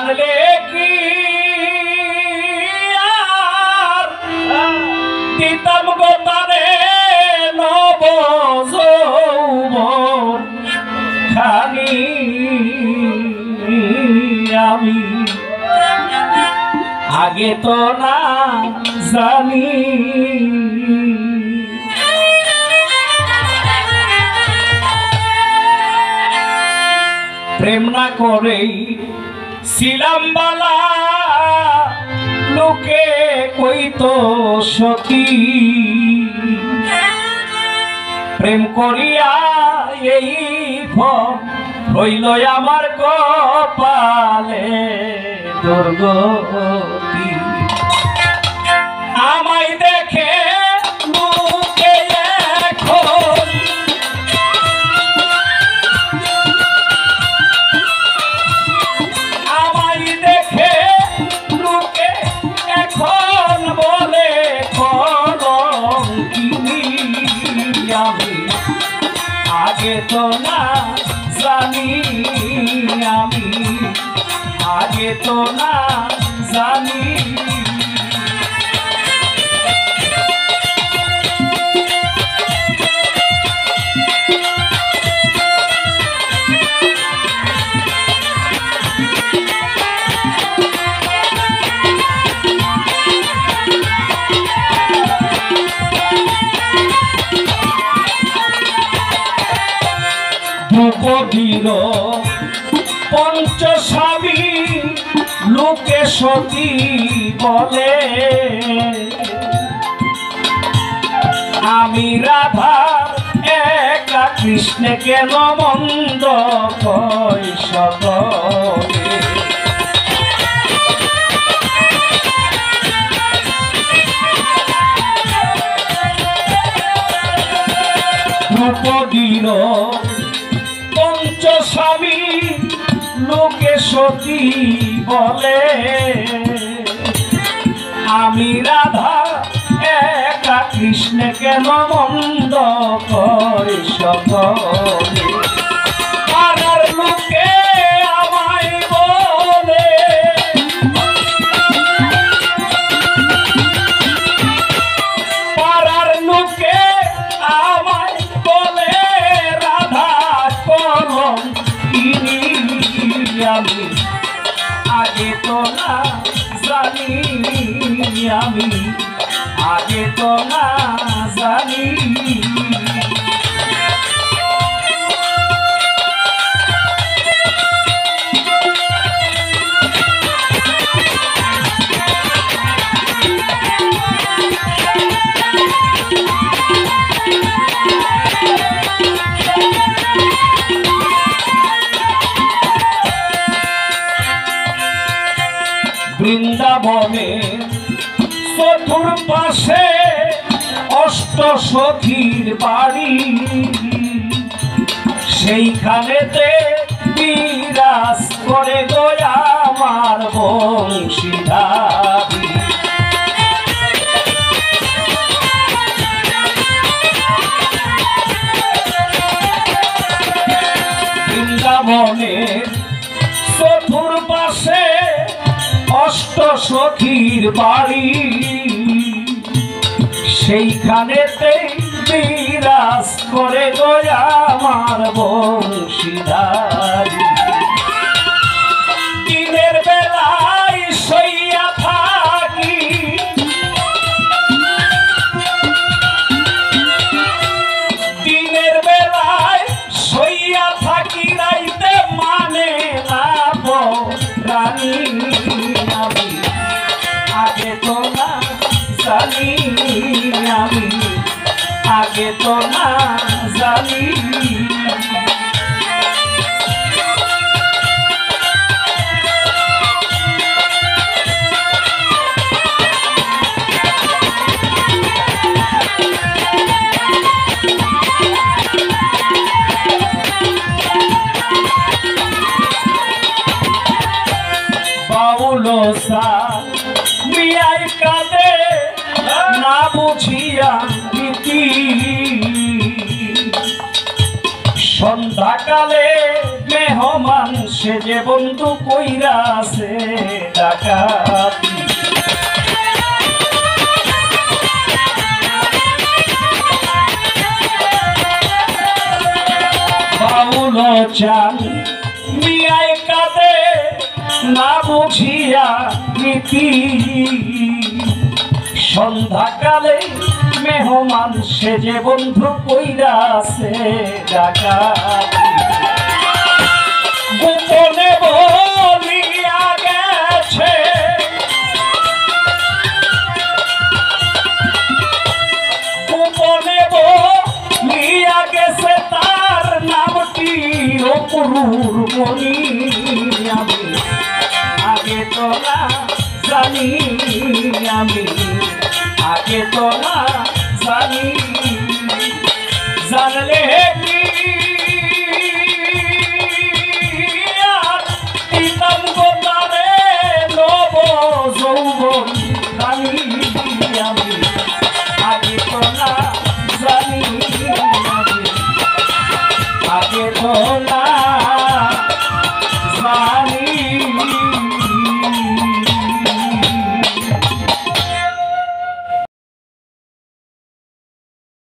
জানলে কি আর দিতাম গো তারে নব যৌবন খানি আমি আগে তো না জানি প্রেম না করেই ছিলাম বালা লোকে কইতো সতী প্রেম করিয়া এই ফল হইল আমার কপালে দুর্গতি আমায় দেখে লোকে এখন আমায় দেখে লোকে এখন বলে কলঙ্কিনী আমি আগে তো না জানি আমি আগে তো না জানি দ্রৌপদীর পঞ্চস্বামী লোকে সতী বলে আমি রাধার একা কৃষ্ণে কেন মন্দ কই সকলে দ্রৌপদীর পঞ্চস্বামী লোকে সতী বলে আমি রাধা একা কৃষ্ণে কেন মন্দ করে সকলে পাড়ার লোকে আমায় বলে পাড়ার লোকে আমায় বলে রাধা কলঙ্কিনী আমি আগে তো না জানি আমি আগে তো না জানি বৃন্দাবনে চতুর্পাশে অষ্ট সখীর বাড়ি সেইখানেতে বিরাজ করে গো আমার বংশীধারী বৃন্দাবনের চতুর্পাশে অষ্ট সখীর বাড়ি সেইখানেতে বিরাজ করে গো আমার বংশীধারী দিনের বেলায় শইয়া থাকি দিনের বেলায় শইয়া থাকি রাইতে মানে না রানী আমি আগে তো না জানি আমি আগে তো না জানি বাউলসা মিয়াই কাঁদে না বুঝিয়া নীতি সন্ধ্যাকালে মেহ মেহমান সে যে বন্ধু কইরাছে ডাকাতি বাউল চান মিয়ায় কাঁদে না বুঝিয়া নীতি সন্ধ্যাকালে মেহমান সে যে বন্ধু কইরাছে ডাকাতি গোপনে বলিয়া গেছে গোপনে বলিয়া গেছে তার নামটি অপরূর মনি আমি আগে তো না জানি আমি আগে তো না জানি জানলে কি আর দিতাম গো তারে নব যৌবন খালি আমি আগে তো না জানি আমি আগে তো না জানি